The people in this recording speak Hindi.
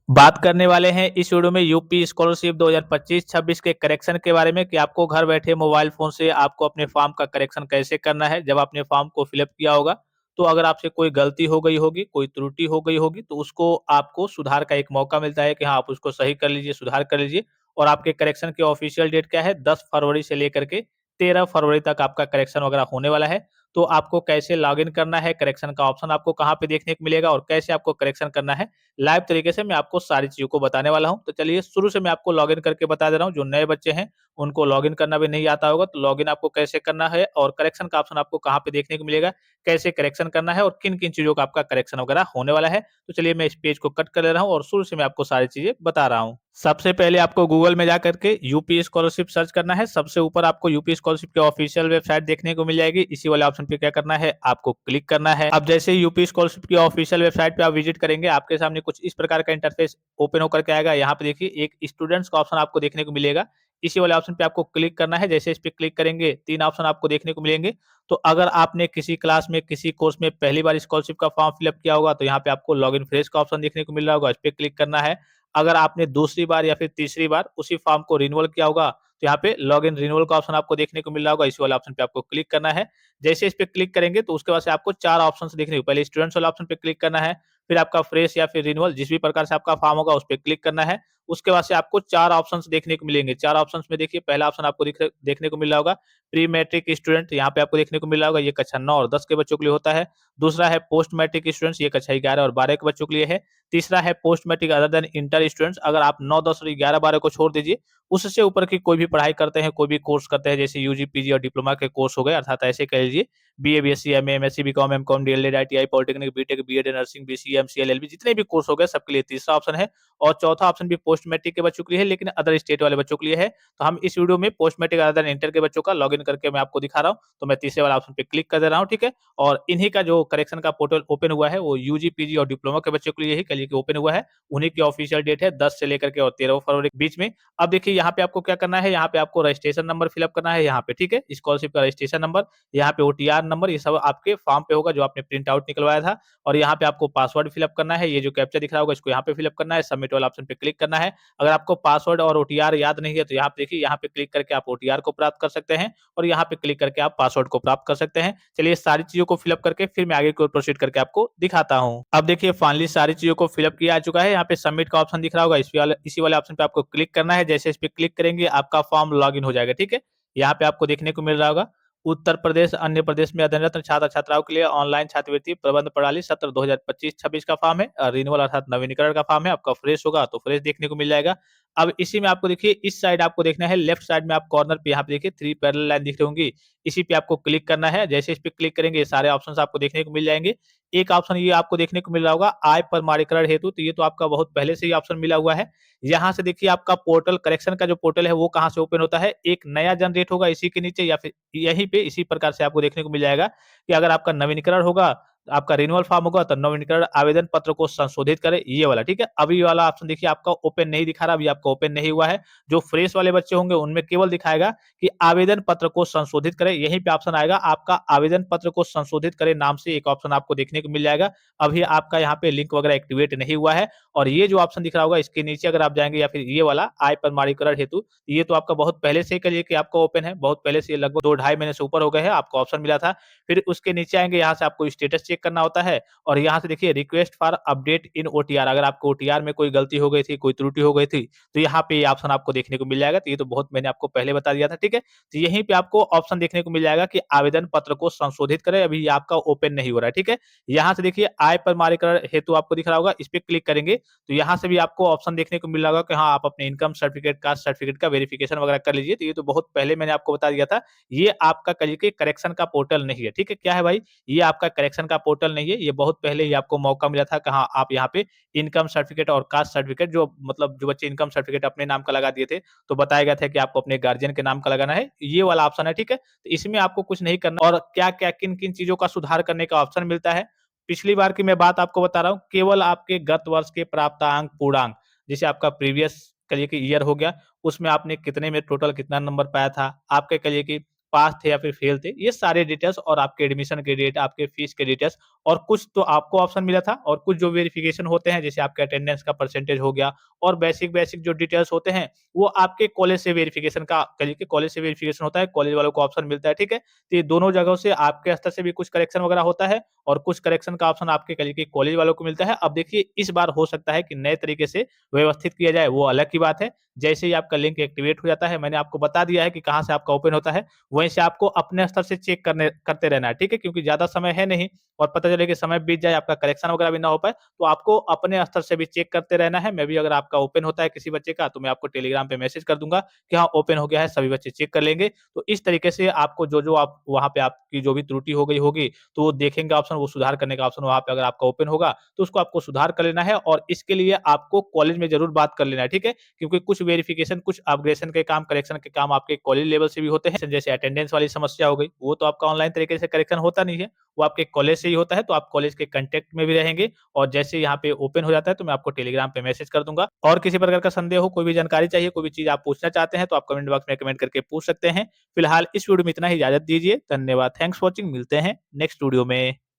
बात करने वाले हैं इस वीडियो में यूपी स्कॉलरशिप 2025-26 के करेक्शन के बारे में कि आपको घर बैठे मोबाइल फोन से आपको अपने फॉर्म का करेक्शन कैसे करना है। जब आपने फॉर्म को फिलअप किया होगा तो अगर आपसे कोई गलती हो गई होगी, कोई त्रुटि हो गई होगी तो उसको आपको सुधार का एक मौका मिलता है कि हाँ, आप उसको सही कर लीजिए, सुधार कर लीजिए। और आपके करेक्शन की ऑफिशियल डेट क्या है? 10 फरवरी से लेकर के 13 फरवरी तक आपका करेक्शन वगैरह होने वाला है। तो आपको कैसे लॉगिन करना है, करेक्शन का ऑप्शन आपको कहाँ पे देखने को मिलेगा और कैसे आपको करेक्शन करना है, लाइव तरीके से मैं आपको सारी चीज़ों को बताने वाला हूँ। तो चलिए शुरू से मैं आपको लॉगिन करके बता दे रहा हूँ। जो नए बच्चे हैं, उनको लॉगिन करना भी नहीं आता होगा, तो लॉगिन आपको कैसे करना है और करेक्शन का ऑप्शन आपको कहाँ पे देखने को मिलेगा, कैसे करेक्शन करना है और किन-किन चीज़ों का आपका करेक्शन वगैरह होने वाला है। तो चलिए मैं इस पेज को कट कर ले रहा हूँ और शुरू से मैं आपको सारी चीज़ें बता रहा हूँ। सबसे पहले आपको गूगल में जाकर के यूपी स्कॉलरशिप सर्च करना है। सबसे ऊपर आपको यूपी स्कॉलरशिप की ऑफिशियल वेबसाइट देखने को मिल जाएगी। इसी वाले ऑप्शन पे क्या करना है, आपको क्लिक करना है। अब जैसे यूपी स्कॉलरशिप की ऑफिशियल वेबसाइट पे आप विजिट करेंगे, आपके सामने कुछ इस प्रकार का इंटरफेस ओपन होकर के आएगा। यहाँ पे देखिए एक स्टूडेंट्स का ऑप्शन आपको देखने को मिलेगा। इसी वाले ऑप्शन पे आपको क्लिक करना है। जैसे इस पे क्लिक करेंगे, 3 ऑप्शन आपको देखने को मिलेंगे। तो अगर आपने किसी क्लास में, किसी कोर्स में पहली बार स्कॉलरशिप का फॉर्म फिल अप किया होगा, तो यहाँ पे आपको लॉगिन फ्रेश का ऑप्शन देखने को मिल रहा होगा, इस पे क्लिक करना है। अगर आपने दूसरी बार या फिर तीसरी बार उसी फॉर्म को रिन्यूअल किया होगा, तो यहाँ पे लॉगिन रिन्यूअल का ऑप्शन आपको देखने को मिल रहा होगा, इसी वाले ऑप्शन पे आपको क्लिक करना है। जैसे इस पे क्लिक करेंगे तो उसके बाद से आपको 4 ऑप्शंस देखने को, पहले स्टूडेंट्स वाला ऑप्शन पे क्लिक करना है, फिर आपका फ्रेश या फिर रिन्यूअल जिस भी प्रकार से आपका फॉर्म होगा उस पे क्लिक करना है। उसके बाद से आपको 4 ऑप्शंस देखने को मिलेंगे। 4 ऑप्शंस में देखिए पहला ऑप्शन आपको देखने को मिल रहा होगा प्री मैट्रिक स्टूडेंट, यहाँ पे आपको देखने को मिल रहा होगा, ये कक्षा 9 और 10 के बच्चों के लिए होता है। दूसरा है पोस्ट मैट्रिक स्टूडेंट्स, ये कक्षा 11 और 12 के बच्चों के लिए है। तीसरा है post matric other than inter students, अगर आप 9, 10 और 11, 12 को छोड़ दीजिए, उससे ऊपर की कोई भी पढ़ाई करते हैं, कोई भी कोर्स करते हैं, जैसे यूजी, पीजी और डिप्लोमा के कोर्स हो गए, अर्थात ऐसे कह लीजिए BA, BSc, MA, MSc, BCom, MCom, DElEd, ITI, polytechnic, BTech, BEd, nursing, BCA, MCA, LLB, जितने भी कोर्स हो गए सबके लिए तीसरा ऑप्शन है। और चौथा ऑप्शन भी पोस्ट मैट्रिक के बच्चों के लिए है, लेकिन अदर स्टेट वाले बच्चों के लिए है। तो हम इस वीडियो में post matric other than inter के बच्चों का लॉगिन करके मैं आपको दिखा रहा हूँ। तो मैं तीसरे वाला ऑप्शन पे क्लिक कर दे रहा हूँ, ठीक है। और इन्हीं का जो करेक्शन का पोर्टल ओपन हुआ है वो यूजी, पीजी और डिप्लोमा के बच्चों के लिए ही कल के ओपन हुआ है। उन्हीं की ऑफिशियल डेट है 10 से लेकर के और 13 फरवरी के बीच में। अब देखिए यहाँ पे आपको क्या करना है, यहाँ पे आपको रजिस्ट्रेशन नंबर फिलअप करना है यहाँ पे, ठीक है। स्कॉलरशिप का रजिस्ट्रेशन नंबर, यहाँ पे ओटीआर नंबर, ये सब आपके फॉर्म पे होगा जो आपने प्रिंट आउट निकलवाया था। और यहाँ पे आपको पासवर्ड फिलअप करना है, ये जो कैप्चा दिख रहा होगा इसको यहाँ पे फिलअप करना है, सबमिट वाला ऑप्शन पे क्लिक करना है। अगर आपको पासवर्ड और ओटीआर याद नहीं है तो यहाँ पे देखिए, यहाँ पे क्लिक करके आप ओटीआर को प्राप्त कर सकते हैं और यहाँ पे क्लिक करके आप पासवर्ड को प्राप्त कर सकते हैं। चलिए सारी चीज़ों को फिलअप करके फिर मैं आगे की ओर प्रोसीड करके आपको दिखाता हूँ। अब देखिए फाइनली सारी चीज़ों को फिलअप किया जा चुका है। यहाँ पे सबमिट का ऑप्शन दिख रहा होगा, इसी वाले ऑप्शन पे आपको क्लिक करना है। जैसे इस पे क्लिक करेंगे आपका फॉर्म लॉगिन हो जाएगा, ठीक है। यहाँ पे आपको देखने को मिल रहा होगा उत्तर प्रदेश अन्य प्रदेश में अध्ययनरत छात्र-छात्राओं के लिए ऑनलाइन छात्रवृत्ति प्रबंध प्रणाली सत्र 2025-26 का फॉर्म है। रिन्यूअल अर्थात नवीनीकरण का फॉर्म है। आपका फ्रेश होगा तो फ्रेश देखने को मिल जाएगा। अब इसी में आपको देखिए इस साइड आपको देखना है, लेफ्ट साइड में आप कॉर्नर पे यहाँ पे देखिए 3 पैरेलल लाइन दिख रही होंगी, इसी पे आपको क्लिक करना है। जैसे इस पे क्लिक करेंगे ये सारे ऑप्शंस आपको देखने को मिल जाएँगे। एक ऑप्शन ये आपको देखने को मिल रहा होगा आय प्रमाणीकरण हेतु, तो ये तो आपका बहुत पहले से ही ऑप्शन मिला हुआ है। यहाँ से देखिए आपका पोर्टल करेक्शन का जो पोर्टल है वो कहाँ से ओपन होता है, एक नया जनरेट होगा इसी के नीचे या फिर यहीं पे इसी प्रकार से आपको देखने को मिल जाएगा कि अगर आपका नवीनीकरण होगा, आपका रिन्यूअल फॉर्म होगा तो नवीनीकरण आवेदन पत्र को संशोधित करें, ये वाला, ठीक है। अभी ये वाला ऑप्शन देखिए आपका ओपन नहीं दिखा रहा, अभी आपका ओपन नहीं हुआ है। जो फ्रेश वाले बच्चे होंगे उनमें केवल दिखाएगा कि आवेदन पत्र को संशोधित करें, यहीं पे ऑप्शन आएगा आपका आवेदन पत्र को संशोधित करें नाम से एक ऑप्शन आपको देखने को मिल जाएगा। अभी आपका यहाँ पे लिंक वगैरह एक्टिवेट नहीं हुआ है। और ये जो ऑप्शन दिख रहा होगा इसके नीचे अगर आप जाएँगे या फिर ये वाला आय प्रमाणीकरण हेतु, ये तो आपका बहुत पहले से ही कहिए कि आपका ओपन है, बहुत पहले से, लगभग 2 ढाई महीने से ऊपर हो गए हैं, आपको ऑप्शन मिला था। फिर उसके नीचे आएँगे, यहाँ से आपको स्टेटस चेक करना होता है और यहाँ से देखिए request for update in OTR, अगर आपको ओटीआर में कोई गलती हो गई थी, कोई त्रुटि हो गई थी, तो यहाँ पे ये ऑप्शन आपको देखने को मिल जाएगा। तो ये तो बहुत मैंने आपको पहले बता दिया था, ठीक है? तो यहीं पे आपको ऑप्शन देखने को मिल जाएगा कि आवेदन पत्र को संशोधित करें, अभी ये आपका ओपन नहीं हो रहा है, ठीक है? यहाँ से देखिए आय प्रमाणीकरण हेतु आपको दिख रहा होगा, इस पे क्लिक करेंगे तो यहाँ से भी आपको ऑप्शन देखने को मिल रहा होगा कि हाँ, आप अपने इनकम सर्टिफिकेट, कास्ट सर्टिफिकेट का वेरिफिकेशन वगैरह कर लीजिए। तो ये तो बहुत पहले मैंने आपको बता दिया था, ये आपका कहिए कि करेक्शन का पोर्टल नहीं है, ठीक है? क्या है भाई? ये आपका करेक्शन का पोर्टल नहीं है, ये बहुत पहले ही आपको मौका मिला था कि हाँ, आप यहाँ पे इनकम सर्टिफिकेट और कास्ट सर्टिफिकेट, जो मतलब जो बच्चे इनकम सर्टिफिकेट अपने नाम का लगा दिए थे, तो बताया गया था कि आपको अपने गार्डियन के नाम का लगाना है, ये वाला ऑप्शन है, ठीक है? तो इसमें आपको कुछ नहीं करना और क्या-क्या, किन-किन चीज़ों का सुधार करने का ऑप्शन मिलता है, पिछली बार की मैं बात आपको बता रहा हूँ, केवल आपके गत वर्ष के प्राप्तांक पूर्णांक, जैसे आपका प्रीवियस कहिए कि ईयर हो गया, उसमें आपने कितने में टोटल कितना नंबर पाया था, आपके कहिए कि पास थे या फिर फेल थे, ये सारे डिटेल्स और आपके एडमिशन के डेट, आपके फीस के डिटेल्स और कुछ तो आपको ऑप्शन मिला था और कुछ जो वेरिफिकेशन होते हैं, जैसे आपके अटेंडेंस का परसेंटेज हो गया और बेसिक जो डिटेल्स होते हैं, वो आपके कॉलेज से वेरिफिकेशन का कहिए कि कॉलेज से वेरिफिकेशन होता है, कॉलेज वालों को ऑप्शन मिलता है, ठीक है? तो ये दोनों जगहों से आपके स्तर से भी कुछ करेक्शन वगैरह होता है और कुछ करेक्शन का ऑप्शन आपके कहिए कि कॉलेज वालों को मिलता है। अब देखिए इस बार हो सकता है कि नए तरीके से व्यवस्थित किया जाए, वो अलग की बात है। जैसे ही आपका लिंक एक्टिवेट हो जाता है, मैंने आपको बता दिया है कि कहाँ से आपका ओपन होता है, वहीं से आपको अपने स्तर से चेक करते रहना है, ठीक है? क्योंकि ज़्यादा समय है नहीं और पता चले कि समय बीत जाए, आपका करेक्शन वगैरह भी ना हो पाए, तो आपको अपने स्तर से भी चेक करते रहना है। मैं भी अगर आपका ओपन होता है किसी बच्चे का, तो मैं आपको टेलीग्राम पे मैसेज कर दूँगा कि हाँ, ओपन हो गया है, सभी बच्चे चेक कर लेंगे। तो इस तरीके से आपको जो-जो आप वहाँ पे आपकी जो भी त्रुटि हो गई होगी, तो वो देखेंगे ऑप्शन, वो सुधार करने का ऑप्शन वहाँ पे अगर आपका ओपन होगा, तो उसको आपको सुधार कर लेना है और इसके लिए आपको कॉलेज में ज़रूर बात कर लेना है, ठीक है? क्योंकि कुछ वेरिफिकेशन, कुछ अपग्रेडेशन के काम, करेक्शन के काम आपके कॉलेज लेवल से भी होते हैं। जैसे अटेंडेंस वाली समस्या हो गई, वो तो आपका ऑनलाइन तरीके से करेक्शन होता नहीं है, वो आपके कॉलेज से ही होता है, तो आप कॉलेज के कॉन्टैक्ट में भी रहेंगे और जैसे यहाँ पे ओपन हो जाता है, तो मैं आपको टेलीग्राम पे मैसेज कर दूँगा। और किसी प्रकार का संदेह हो, कोई भी जानकारी चाहिए, कोई भी चीज़ आप पूछना चाहते हैं, तो आप कमेंट बॉक्स में कमेंट करके पूछ सकते हैं। फिलहाल इस वीडियो में इतना ही, इजाज़त दीजिए। धन्यवाद। Thanks for watching. मिलते हैं नेक्स्ट वीडियो में।